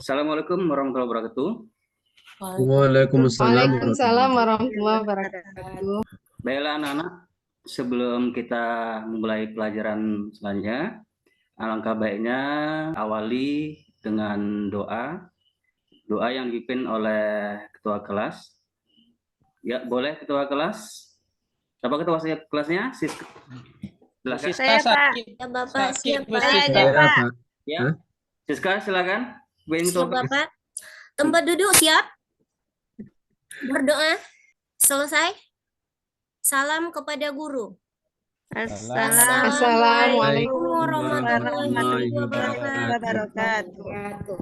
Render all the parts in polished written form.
Assalamualaikum warahmatullahi wabarakatuh. Waalaikumsalam Waalaikumsalam warahmatullahi warahmatullahi wabarakatuh. Baiklah anak-anak, sebelum kita memulai pelajaran selanjutnya, alangkah baiknya awali dengan doa yang dipimpin oleh ketua kelas. Ya, boleh ketua kelas? Siapa ketua kelasnya? Silakan. Saya, Pak. Ya, Bapak. Siap, Pak. Saya, Pak. Ya, Hah? Siska silakan. Siap, Bapak. Tempat duduk siap. Berdoa. Selesai. Salam kepada guru. Assalamualaikum warahmatullahi wabarakatuh.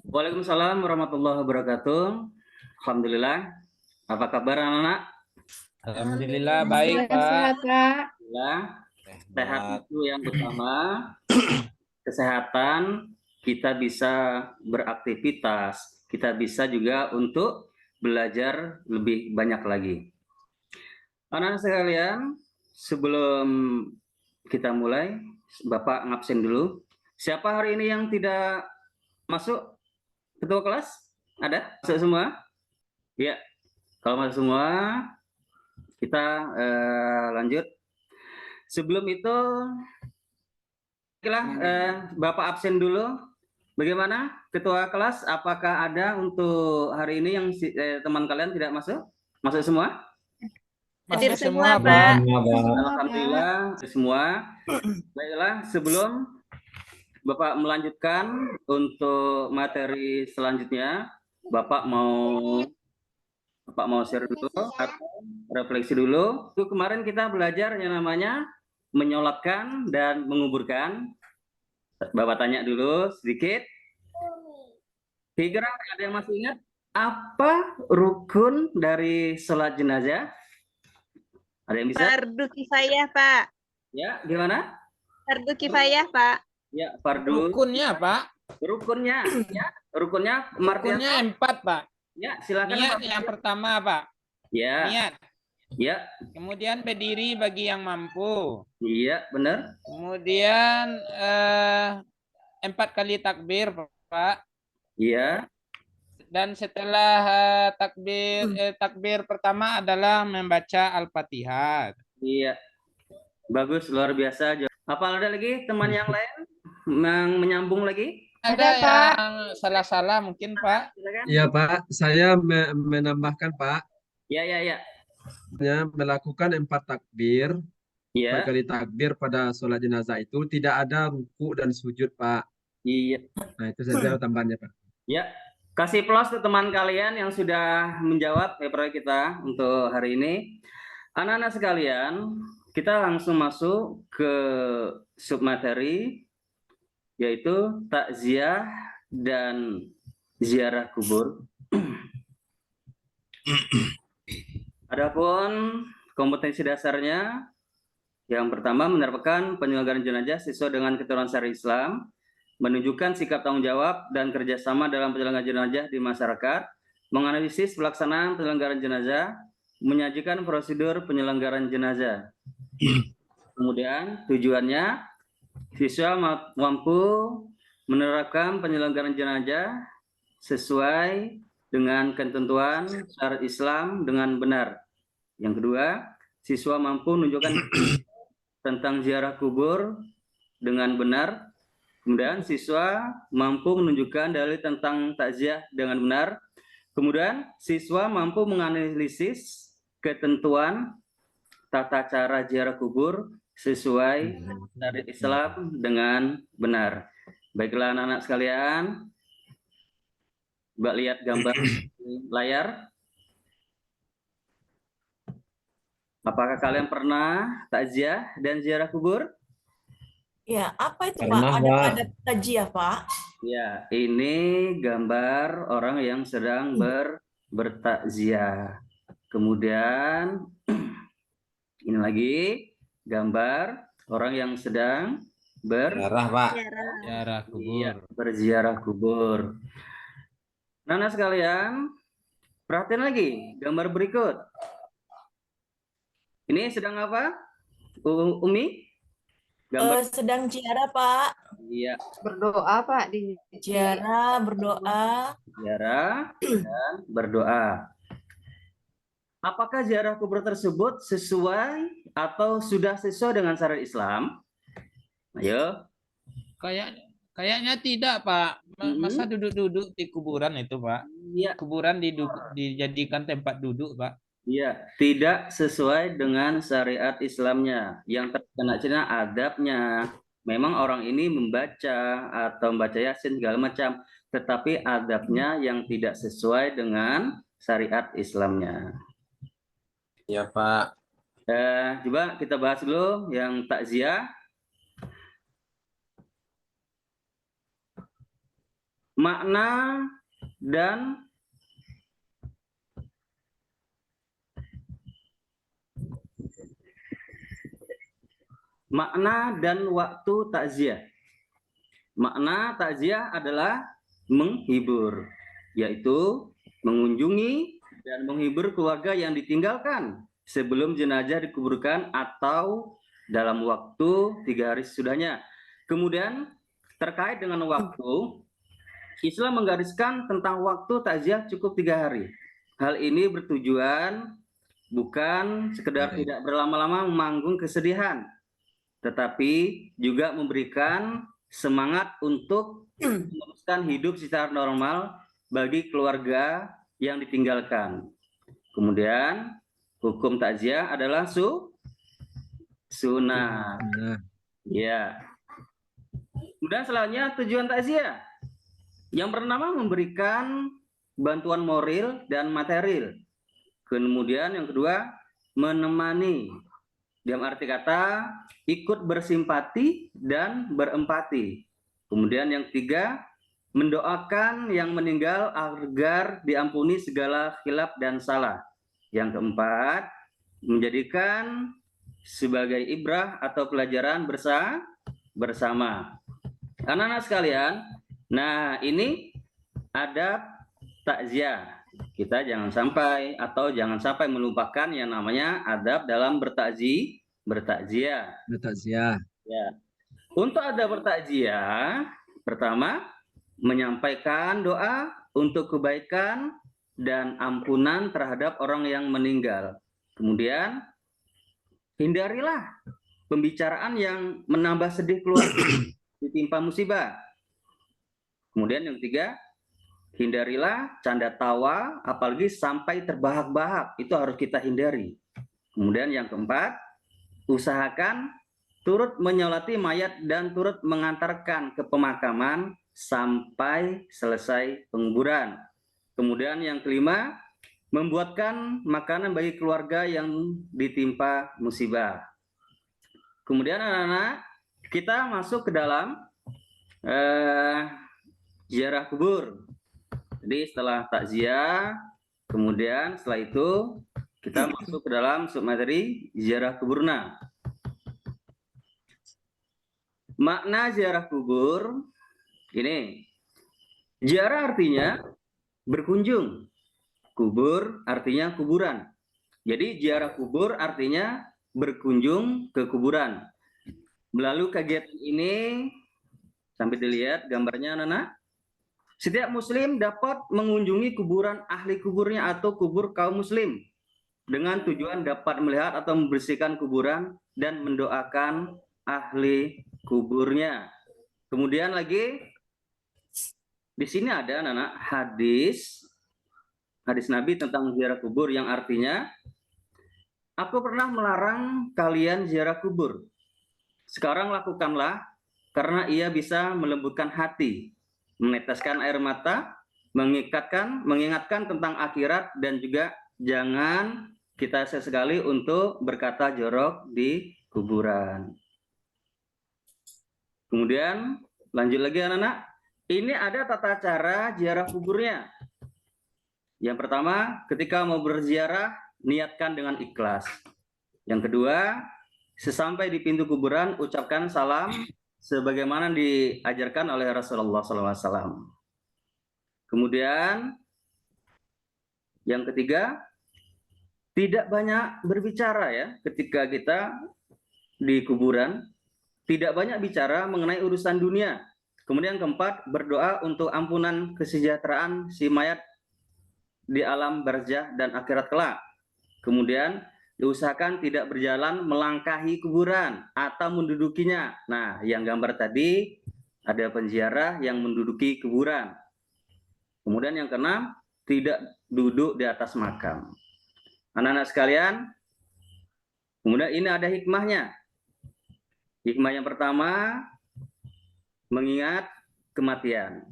Waalaikumsalam warahmatullahi wabarakatuh. Alhamdulillah. Apa kabar anak-anak? Alhamdulillah baik, Pak. Sehat, Pak. Alhamdulillah. Sehat itu yang utama. Kesehatan, kita bisa beraktivitas, kita bisa juga untuk belajar lebih banyak lagi. Anak-anak sekalian, sebelum kita mulai, Bapak ngabsen dulu. Siapa hari ini yang tidak masuk ketua kelas? Ada? Masuk semua? Ya. Kalau masuk semua, kita lanjut. Sebelum itu, Bapak absen dulu. Bagaimana ketua kelas? Apakah ada untuk hari ini yang teman kalian tidak masuk? Masuk semua? Hadir semua, Pak. Alhamdulillah semua. Baiklah, sebelum Bapak melanjutkan untuk materi selanjutnya, Bapak mau share dulu atau refleksi dulu. Itu kemarin kita belajar yang namanya menyolatkan dan menguburkan. Bapak tanya dulu sedikit. Kira ada yang masih ingat apa rukun dari sholat jenazah? Ada yang bisa? Fardu kifayah, Pak. Ya, gimana? Fardu kifayah, Pak. Ya, fardu. Rukunnya, Pak. Rukunnya, ya. Rukunnya, Rukunnya 4, Pak. Ya, silakan. Niat Pak. yang pertama, Pak. Ya. Niat. Ya. Kemudian berdiri bagi yang mampu. Iya, benar. Kemudian 4 kali takbir, Pak. Iya. Dan setelah takbir pertama adalah membaca Al-Fatihah. Iya. Bagus, luar biasa. Apa ada lagi teman yang lain yang menyambung lagi? Ada yang salah-salah mungkin, Pak. Silakan. Iya, Pak. Saya menambahkan, Pak. Ya. Melakukan 4 takbir. Iya. 4 kali takbir pada sholat jenazah itu tidak ada ruku dan sujud, Pak. Iya. Nah, itu saja tambahannya, Pak. Ya. Kasih plus ke teman kalian yang sudah menjawab paper kita untuk hari ini. Anak-anak sekalian, kita langsung masuk ke submateri, yaitu takziah dan ziarah kubur. Adapun kompetensi dasarnya, yang pertama menerapkan penyelenggaraan jenazah sesuai dengan ketentuan syariat Islam, menunjukkan sikap tanggung jawab dan kerjasama dalam penyelenggaraan jenazah di masyarakat, menganalisis pelaksanaan penyelenggaraan jenazah, menyajikan prosedur penyelenggaraan jenazah. Kemudian tujuannya, siswa mampu menerapkan penyelenggaraan jenazah sesuai dengan ketentuan syariat Islam dengan benar. Yang kedua, siswa mampu menunjukkan tentang ziarah kubur dengan benar. Kemudian siswa mampu menunjukkan dalil tentang takziah dengan benar. Kemudian siswa mampu menganalisis ketentuan tata cara ziarah kubur sesuai syariat Islam dengan benar. Baiklah anak-anak sekalian, Mbak lihat gambar di layar. Apakah kalian pernah takziah dan ziarah kubur? Ya, apa itu Pak? Ada takziah, Pak? Ya, ini gambar orang yang sedang bertakziah. Kemudian ini lagi gambar orang yang sedang ziarah kubur. Iya, berziarah kubur. Nah, sekalian, perhatian lagi gambar berikut. Ini sedang apa? Umi? Gambar sedang ziarah, Pak. iya, Berdoa Pak di Ziarah, berdoa. ziarah dan berdoa. Apakah ziarah kubur tersebut sesuai atau sudah sesuai dengan syariat Islam? Ayo. Kayaknya tidak, Pak. Masa duduk-duduk di kuburan itu, Pak? Iya, Kuburan dijadikan tempat duduk, Pak. iya, tidak sesuai dengan syariat Islamnya. Yang terkena cina adabnya. Memang orang ini membaca atau membaca Yasin segala macam, tetapi adabnya yang tidak sesuai dengan syariat Islamnya. Ya, Pak. Coba kita bahas dulu yang takziah. Makna dan waktu takziah. Makna takziah adalah menghibur, yaitu mengunjungi dan menghibur keluarga yang ditinggalkan sebelum jenazah dikuburkan atau dalam waktu 3 hari sesudahnya. Kemudian terkait dengan waktu, Islam menggariskan tentang waktu takziah cukup 3 hari. Hal ini bertujuan bukan sekedar tidak berlama-lama memanggung kesedihan, tetapi juga memberikan semangat untuk meneruskan hidup secara normal bagi keluarga yang ditinggalkan. Kemudian hukum takziah adalah sunnah. Ya. Kemudian selanjutnya tujuan takziah yang pertama memberikan bantuan moral dan material. Kemudian yang kedua menemani, dalam arti kata ikut bersimpati dan berempati. Kemudian yang ketiga mendoakan yang meninggal agar diampuni segala khilaf dan salah. Yang keempat menjadikan sebagai ibrah atau pelajaran bersama. Anak-anak sekalian, nah ini adab takziah. Kita jangan sampai melupakan yang namanya adab dalam bertakziah. Ya. Untuk adab bertakziah, pertama menyampaikan doa untuk kebaikan dan ampunan terhadap orang yang meninggal. Kemudian hindarilah pembicaraan yang menambah sedih keluarga ditimpa musibah. Kemudian yang ketiga, hindarilah canda tawa, apalagi sampai terbahak-bahak. Itu harus kita hindari. Kemudian yang keempat, usahakan turut menyolati mayat dan turut mengantarkan ke pemakaman sampai selesai penguburan. Kemudian yang kelima, membuatkan makanan bagi keluarga yang ditimpa musibah. Kemudian anak-anak, kita masuk ke dalam ziarah kubur. Jadi setelah takziah, kemudian setelah itu kita masuk ke dalam submateri ziarah kuburna. Makna ziarah kubur ini, ziarah artinya berkunjung, kubur artinya kuburan. Jadi ziarah kubur artinya berkunjung ke kuburan. Melalui kegiatan ini, sampai dilihat gambarnya anak-anak, setiap muslim dapat mengunjungi kuburan ahli kuburnya atau kubur kaum muslim dengan tujuan dapat melihat atau membersihkan kuburan dan mendoakan ahli kuburnya. Kemudian lagi di sini ada anak-anak hadis Nabi tentang ziarah kubur yang artinya, aku pernah melarang kalian ziarah kubur. Sekarang lakukanlah karena ia bisa melembutkan hati, meneteskan air mata, mengingatkan tentang akhirat, dan juga jangan kita sesekali untuk berkata jorok di kuburan. Kemudian lanjut lagi anak-anak, ini ada tata cara ziarah kuburnya. Yang pertama, ketika mau berziarah, niatkan dengan ikhlas. Yang kedua, sesampai di pintu kuburan, ucapkan salam sebagaimana diajarkan oleh Rasulullah SAW. Kemudian, yang ketiga, tidak banyak berbicara ya ketika kita di kuburan. tidak banyak bicara mengenai urusan dunia. Kemudian keempat, berdoa untuk ampunan kesejahteraan si mayat di alam barzah dan akhirat kelak. Kemudian diusahakan tidak berjalan melangkahi kuburan atau mendudukinya. Nah, yang gambar tadi ada penziarah yang menduduki kuburan. Kemudian yang keenam, tidak duduk di atas makam. Anak-anak sekalian, kemudian ini ada hikmahnya. Hikmah yang pertama, mengingat kematian.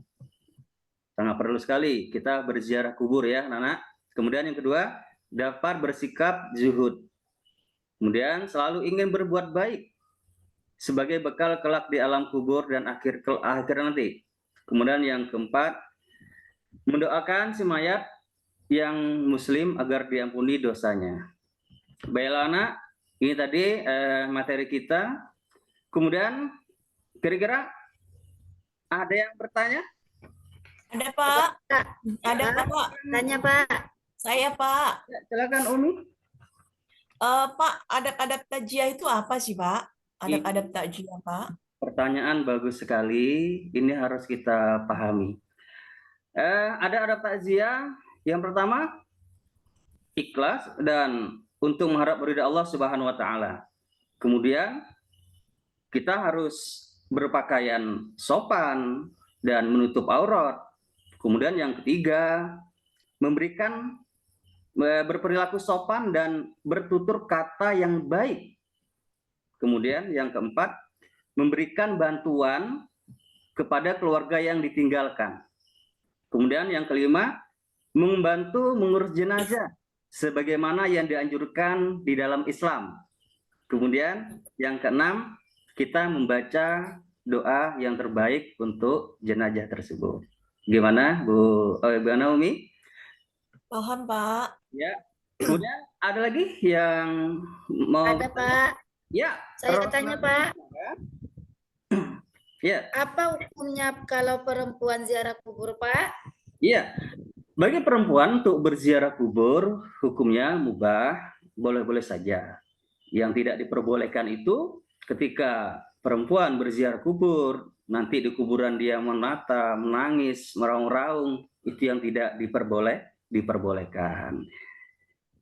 Sangat perlu sekali kita berziarah kubur ya, anak-anak. Kemudian yang kedua, dapat bersikap zuhud. Kemudian selalu ingin berbuat baik sebagai bekal kelak di alam kubur dan akhir nanti. Kemudian yang keempat, mendoakan si mayat yang muslim agar diampuni dosanya. Baiklah anak, ini tadi materi kita. Kemudian kira-kira ada yang bertanya? Ada Pak. Ada Pak. Tanya Pak. Saya Pak. Ya, silakan Umi. Pak, adab-adab takziah itu apa sih Pak? Adab-adab takziah Pak. Pertanyaan bagus sekali. Ini harus kita pahami. Ada adab takziah. Yang pertama, ikhlas dan untuk mengharap ridha Allah Subhanahu wa taala. Kemudian kita harus berpakaian sopan dan menutup aurat. Kemudian yang ketiga, berperilaku sopan dan bertutur kata yang baik. Kemudian yang keempat, memberikan bantuan kepada keluarga yang ditinggalkan. Kemudian yang kelima, membantu mengurus jenazah sebagaimana yang dianjurkan di dalam Islam. Kemudian yang keenam, kita membaca doa yang terbaik untuk jenazah tersebut. Gimana Bu Naomi? Paham Pak. Ya. Kemudian ada lagi yang mau? Ada Pak. Ya. Saya tanya Pak. Ya. Apa hukumnya kalau perempuan ziarah kubur Pak? Iya. Bagi perempuan untuk berziarah kubur hukumnya mubah, boleh-boleh saja. Yang tidak diperbolehkan itu ketika perempuan berziarah kubur, nanti di kuburan dia menata, menangis, meraung-raung, itu yang tidak diperbolehkan.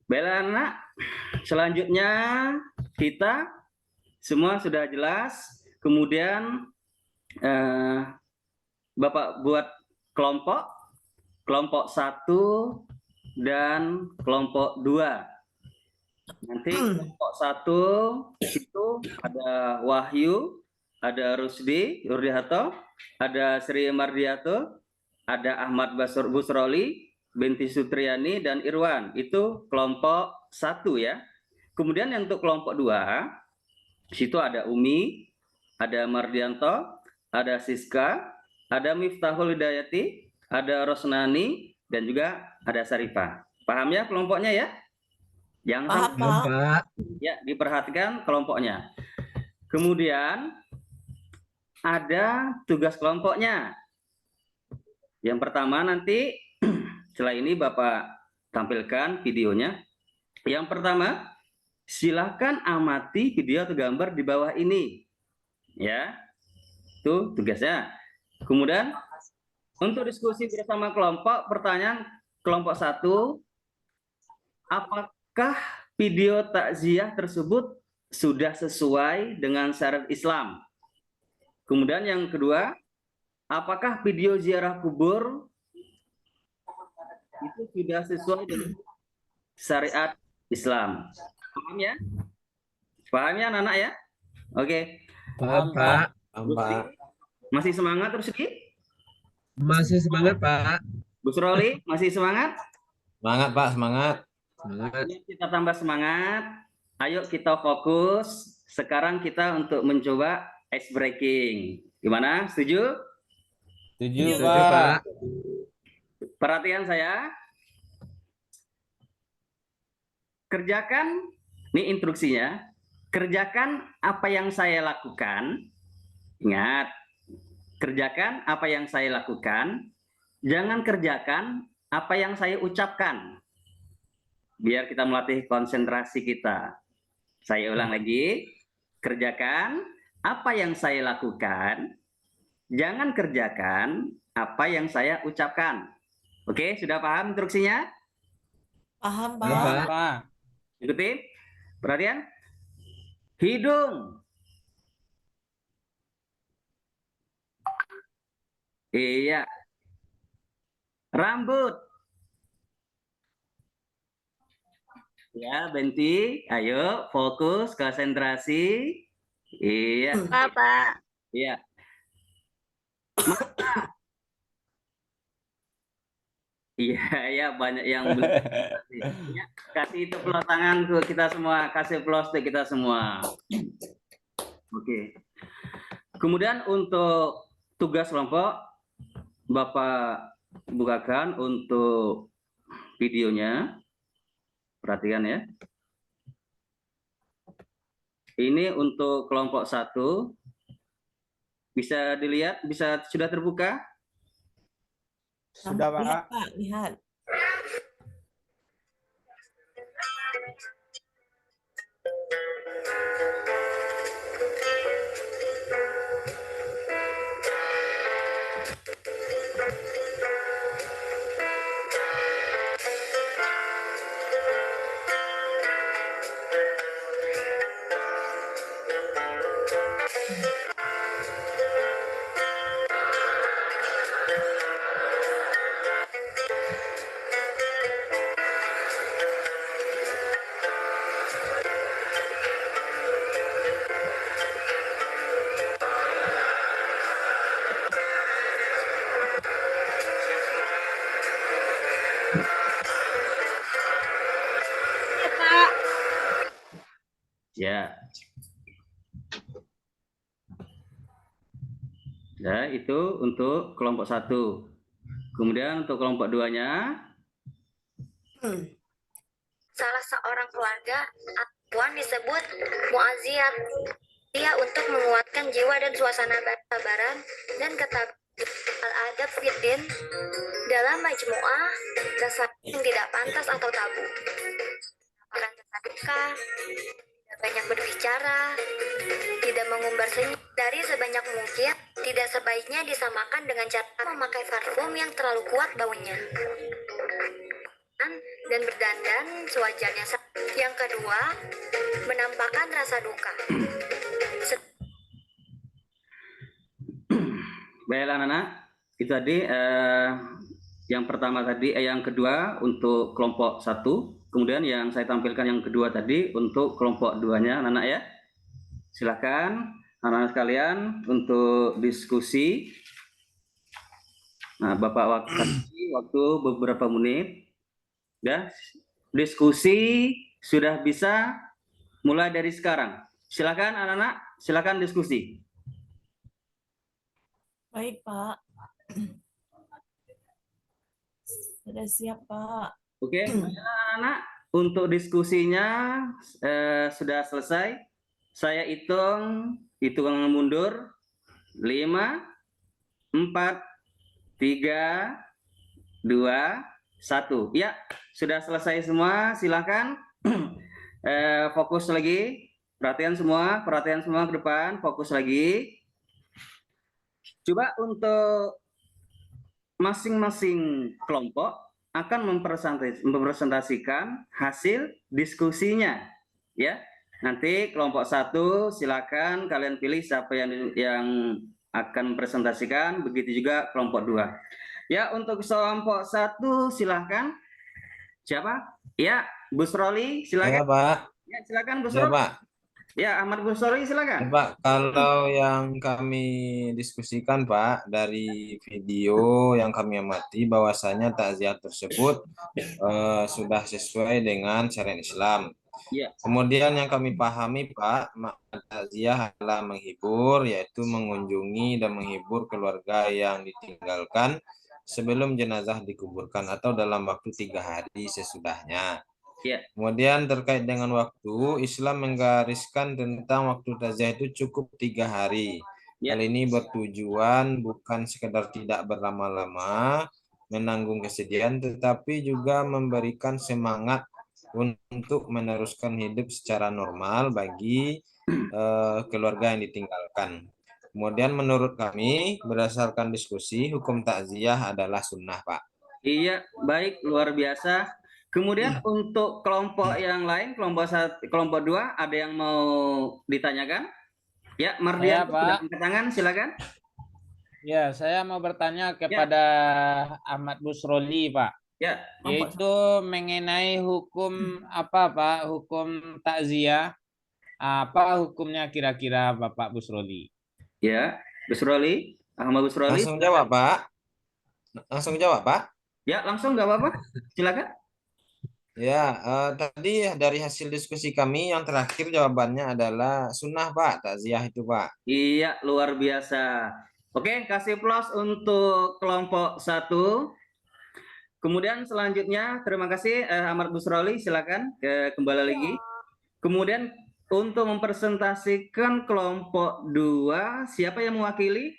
Baiklah anak, selanjutnya kita semua sudah jelas. Kemudian Bapak buat kelompok 1 dan kelompok 2. Nanti kelompok 1 itu ada Wahyu, ada Rusdi Urdihato, ada Sri Mardiato, ada Ahmad Busroli, Binti Sutriani, dan Irwan. Itu kelompok 1 ya. Kemudian yang untuk kelompok 2, situ ada Umi, ada Mardianto, ada Siska, ada Miftahul Hidayati, ada Rosnani, dan juga ada Sarifah. Paham ya kelompoknya ya? Yang Paham Pak. ya, diperhatikan kelompoknya. Kemudian ada tugas kelompoknya. Yang pertama nanti setelah ini Bapak tampilkan videonya. Yang pertama, silahkan amati video atau gambar di bawah ini. Ya, itu tugasnya. Kemudian untuk diskusi bersama kelompok, pertanyaan kelompok 1, apakah video takziah tersebut sudah sesuai dengan syariat Islam? Kemudian yang kedua, apakah video ziarah kubur itu sudah sesuai dengan syariat Islam? Paham ya? Paham ya anak-anak ya? Oke. Paham Pak. Masih semangat terus Ki? Masih semangat Pak. Bu Suroli, masih semangat? Semangat Pak, semangat. Semangat. Ayo kita tambah semangat. Ayo kita fokus. Sekarang kita untuk mencoba ice breaking. Gimana? Setuju? Setuju Setuju, Pak. Pak. Perhatian saya. Kerjakan, ini instruksinya. Kerjakan apa yang saya lakukan. Ingat, kerjakan apa yang saya lakukan. Jangan kerjakan apa yang saya ucapkan. Biar kita melatih konsentrasi kita. Saya ulang lagi. Kerjakan apa yang saya lakukan, jangan kerjakan apa yang saya ucapkan. Oke, sudah paham instruksinya? Paham, Paham, Pak. Pak. Pak. Ikuti. Perhatian. Hidung. Iya. Rambut. Ya, Benti. Ayo, fokus, konsentrasi. Iya. Pak. Iya. Iya, ya banyak yang belum. Ya, kasih itu plus tangan ke kita semua, kasih plus ke kita semua. Oke. Kemudian untuk tugas kelompok, Bapak bukakan untuk videonya. Perhatikan ya. Ini untuk kelompok 1. Bisa dilihat, sudah terbuka? Sudah, Lihat, Pak. Pak, lihat. Pak. Ya. Ya, itu untuk kelompok 1. Kemudian untuk kelompok 2-nya. Salah seorang keluarga Puan disebut muazziyat. Dia untuk menguatkan jiwa dan suasana kesabaran dan ketabahan al-adab fiddin dalam majmu'ah rasa yang tidak pantas atau tabu. Akan ketika tidak banyak berbicara, tidak mengumbar senyum dari sebanyak mungkin, tidak sebaiknya disamakan dengan cara memakai parfum yang terlalu kuat baunya dan berdandan sewajarnya. Yang kedua, menampakkan rasa duka. Baiklah anak-anak, itu tadi yang pertama tadi, yang kedua untuk kelompok 1, kemudian yang saya tampilkan yang kedua tadi untuk kelompok 2-nya anak-anak ya. Silakan anak-anak sekalian untuk diskusi. Nah, Bapak waktu beberapa menit. Ya, diskusi sudah bisa mulai dari sekarang. Silakan anak-anak, silakan diskusi. Baik, Pak. Sudah siap, Pak. Oke, anak-anak, untuk diskusinya sudah selesai. Saya hitungan mundur. 5, 4, 3, 2, 1. Ya, sudah selesai semua. Silakan fokus lagi. Perhatian semua ke depan. Fokus lagi. Coba untuk masing-masing kelompok akan mempresentasikan hasil diskusinya, ya. Nanti kelompok 1 silakan kalian pilih siapa yang akan presentasikan. Begitu juga kelompok 2. Ya, untuk kelompok 1 silakan. Siapa? Ya, Busroli silakan. Ya, Pak. Ya, silakan Ya, Busroli. Pak. Ya, Ahmad Busroli Ya, silakan. Pak, kalau yang kami diskusikan, Pak, dari video yang kami amati bahwasanya takziah tersebut sudah sesuai dengan syariat Islam. Ya. Kemudian yang kami pahami, Pak, makna takziah adalah menghibur, yaitu mengunjungi dan menghibur keluarga yang ditinggalkan sebelum jenazah dikuburkan atau dalam waktu 3 hari sesudahnya. Ya. Kemudian terkait dengan waktu, Islam menggariskan tentang waktu takziah itu cukup 3 hari. Ya. Hal ini bertujuan bukan sekedar tidak berlama-lama menanggung kesedihan, tetapi juga memberikan semangat untuk meneruskan hidup secara normal bagi keluarga yang ditinggalkan. Kemudian menurut kami berdasarkan diskusi hukum takziah adalah sunnah, Pak. Iya, baik, luar biasa. Kemudian untuk kelompok yang lain, kelompok 2, ada yang mau ditanyakan? Ya, Mardian, Pak. sudah angkat tangan, silakan. Ya, saya mau bertanya kepada Ahmad Busroli, Pak. Ya, Yaitu mengenai hukum apa, Pak? Hukum takziah. Apa hukumnya kira-kira Bapak Busroli? ya, Busroli, Ahmad Busroli. Langsung jawab, Pak. Langsung jawab, Pak. Ya, langsung nggak apa-apa, silakan. Ya, tadi dari hasil diskusi kami yang terakhir jawabannya adalah sunnah, Pak. Takziah itu, Pak. Iya, luar biasa. Oke, kasih plus untuk kelompok 1. Kemudian selanjutnya, terima kasih Ahmad Busroli, silakan kembali lagi. Kemudian untuk mempresentasikan kelompok 2, siapa yang mewakili?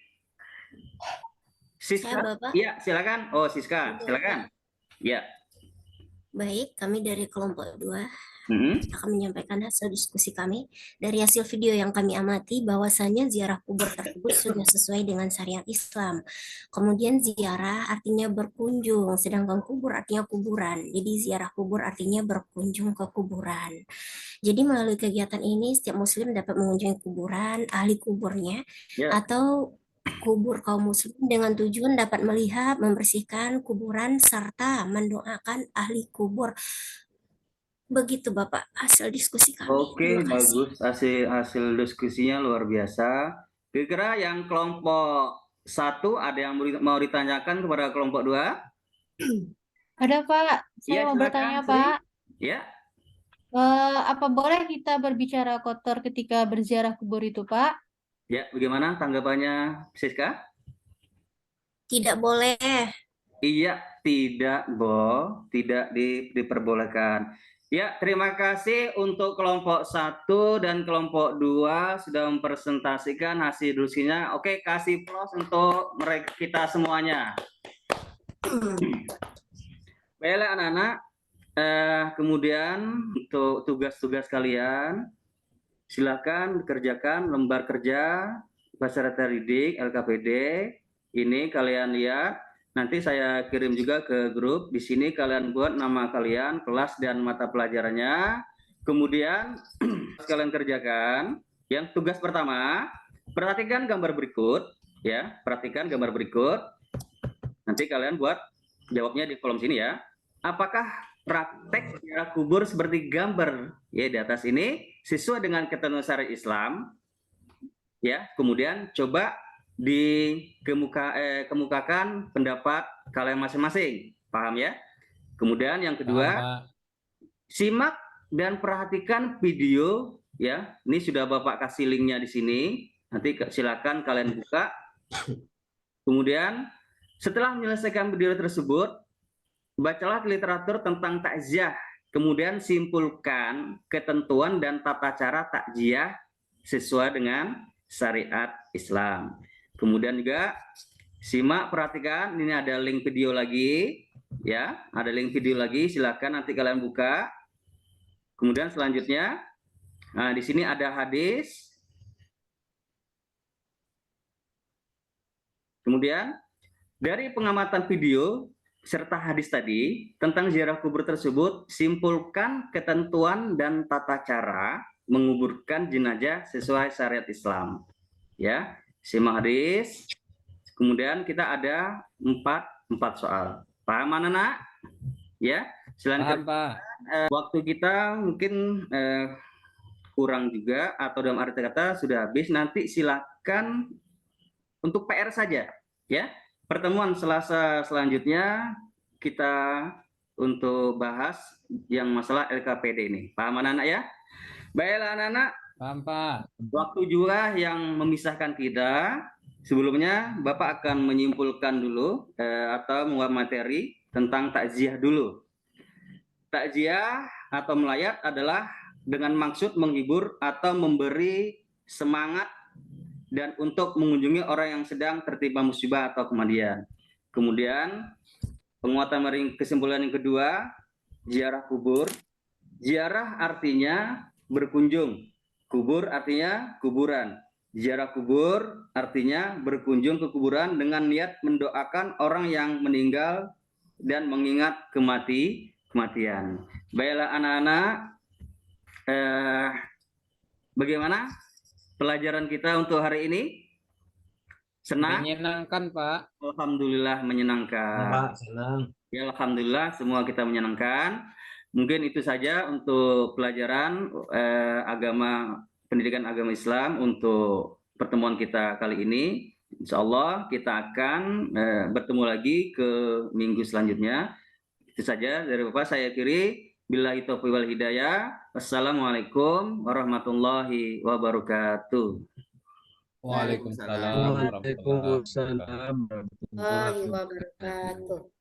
Siska? Saya, Bapak. Iya, silakan. Oh, Siska, silakan. Ya. Baik, kami dari kelompok 2 Mhm. akan menyampaikan hasil diskusi kami. Dari hasil video yang kami amati, bahwasannya ziarah kubur tersebut sudah sesuai dengan syariat Islam. Kemudian ziarah artinya berkunjung, sedangkan kubur artinya kuburan. Jadi ziarah kubur artinya berkunjung ke kuburan. Jadi melalui kegiatan ini, setiap muslim dapat mengunjungi kuburan, ahli kuburnya, Ya. atau kubur kaum muslim dengan tujuan dapat melihat, membersihkan kuburan, serta mendoakan ahli kubur. Begitu Bapak hasil diskusi kami. Oke, Terima kasih. bagus. Hasil diskusinya luar biasa. Kira-kira yang kelompok 1 ada yang mau ditanyakan kepada kelompok 2? Ada Pak, saya Iya, mau silakan, bertanya Sri. Pak, Ya, apa boleh kita berbicara kotor ketika berziarah kubur itu Pak? ya. Bagaimana tanggapannya, Siska? Tidak boleh. Iya, tidak, tidak diperbolehkan. Ya, terima kasih untuk kelompok 1 dan kelompok 2 sudah mempresentasikan hasil diskusinya. Oke, kasih plus untuk mereka kita semuanya. Baiklah anak-anak, kemudian untuk tugas-tugas kalian, silakan kerjakan lembar kerja peserta didik LKPD. Ini kalian lihat. Nanti saya kirim juga ke grup. Di sini kalian buat nama kalian, kelas dan mata pelajarannya. Kemudian kalian kerjakan. Yang tugas pertama, perhatikan gambar berikut, ya. Perhatikan gambar berikut. Nanti kalian buat jawabnya di kolom sini ya. Apakah praktek ziarah kubur seperti gambar ya di atas ini sesuai dengan ketentuan syariat Islam? Ya, kemudian coba kemukakan pendapat kalian masing-masing, paham ya? Kemudian yang kedua, simak dan perhatikan video ya. Ini sudah Bapak kasih linknya di sini. Nanti silakan kalian buka. Kemudian setelah menyelesaikan video tersebut, bacalah literatur tentang takziah. Kemudian simpulkan ketentuan dan tata cara takziah sesuai dengan syariat Islam. Kemudian juga simak, perhatikan, ini ada link video lagi, ya, ada link video lagi, silakan nanti kalian buka. Kemudian selanjutnya, nah di sini ada hadis. Kemudian dari pengamatan video serta hadis tadi tentang ziarah kubur tersebut, simpulkan ketentuan dan tata cara menguburkan jenazah sesuai syariat Islam. Ya. Simak hadis. Kemudian kita ada 4 soal. Paham anak-anak? Ya, silakan. Waktu kita mungkin kurang juga atau dalam arti kata sudah habis. Nanti silakan untuk PR saja, ya. Pertemuan Selasa selanjutnya kita untuk bahas yang masalah LKPD ini. Paham anak-anak ya? Baiklah anak-anak. Paham, Pak. Waktu juga yang memisahkan kita. Sebelumnya Bapak akan menyimpulkan dulu atau membuat materi tentang takziah dulu. Takziah atau melayat adalah dengan maksud menghibur atau memberi semangat dan untuk mengunjungi orang yang sedang tertimpa musibah atau kematian. Kemudian penguatan kesimpulan yang kedua, ziarah kubur Ziarah artinya berkunjung. Kubur artinya kuburan. Ziarah kubur artinya berkunjung ke kuburan dengan niat mendoakan orang yang meninggal dan mengingat kematian. Baiklah anak-anak, bagaimana pelajaran kita untuk hari ini? Senang? Menyenangkan, Pak. Alhamdulillah menyenangkan. Pak, senang. Ya, alhamdulillah semua kita menyenangkan. Mungkin itu saja untuk pelajaran pendidikan agama Islam untuk pertemuan kita kali ini. Insya Allah kita akan bertemu lagi ke minggu selanjutnya. Itu saja dari Bapak, saya akhiri. Billahi taufiq wal hidayah. Wassalamualaikum warahmatullahi wabarakatuh. Waalaikumsalam warahmatullahi wabarakatuh. Waalaikumsalam warahmatullahi wabarakatuh. wabarakatuh.